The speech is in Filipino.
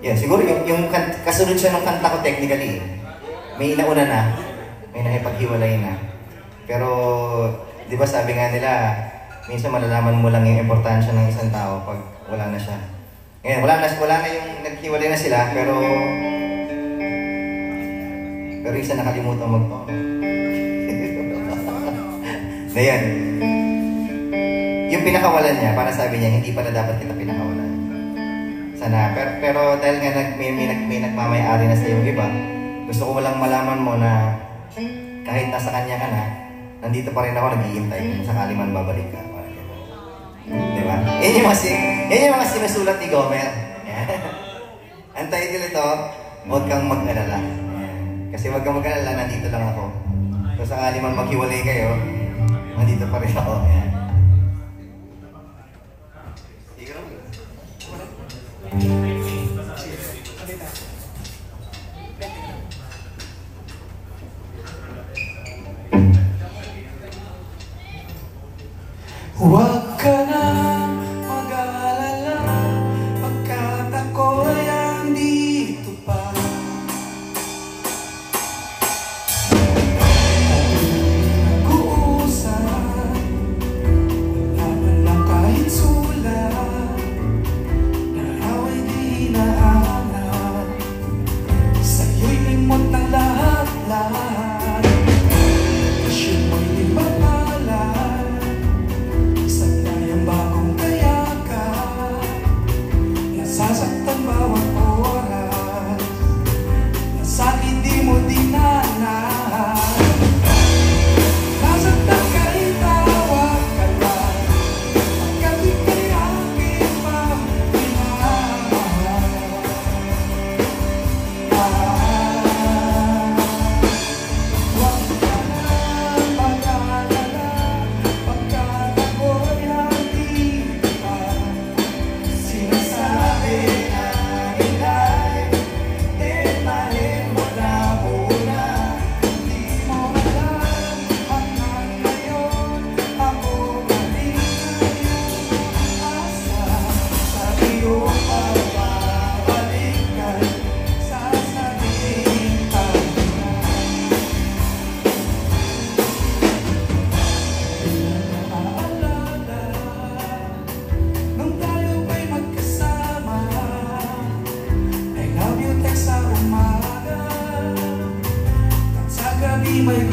Yan, siguro yung kasunod siya ng kanta ko technically. May inauna na, may nakipaghiwalay na. Pero, di ba sabi nga nila, minsan malalaman mo lang yung importansya ng isang tao pag wala na siya. Ngayon, wala na yung naghiwalay na sila, pero isa nakalimutan magtono. Na yan. Yung pinakawalan niya, para sabi niya, hindi pala dapat kita pinakawalan. Sana. Pero dahil nga may nagmamayari na sa yung iba, gusto ko walang malaman mo na kahit nasa kanya ka na, nandito pa rin ako nag-iintay kung sakali man babalik ka. Diba? Yan yung mga sinusulat ni Gomer. Ang title ito, huwag kang mag-alala. Kasi wag kang mag-alala, nandito lang ako. Kung sakali man maghiwalay kayo, nandito pa rin ako. Yan. Huwag ka na mag-alala, pagkat ako'y andito pa. Nag-uusap, wala man lang kahit sulat, narawa'y di hinaanan, sa'yo'y limot ng lahat-lahat. Kasi mo'y di mapalad, bagong kaya ka, nasasaktan bawat oras, nasakit di mo dinanan. Nasaktan ka, itawag ka lang, pagkat ika'y aking pagmamahal. Huwag ka na mag-alala, pagkat ako'y may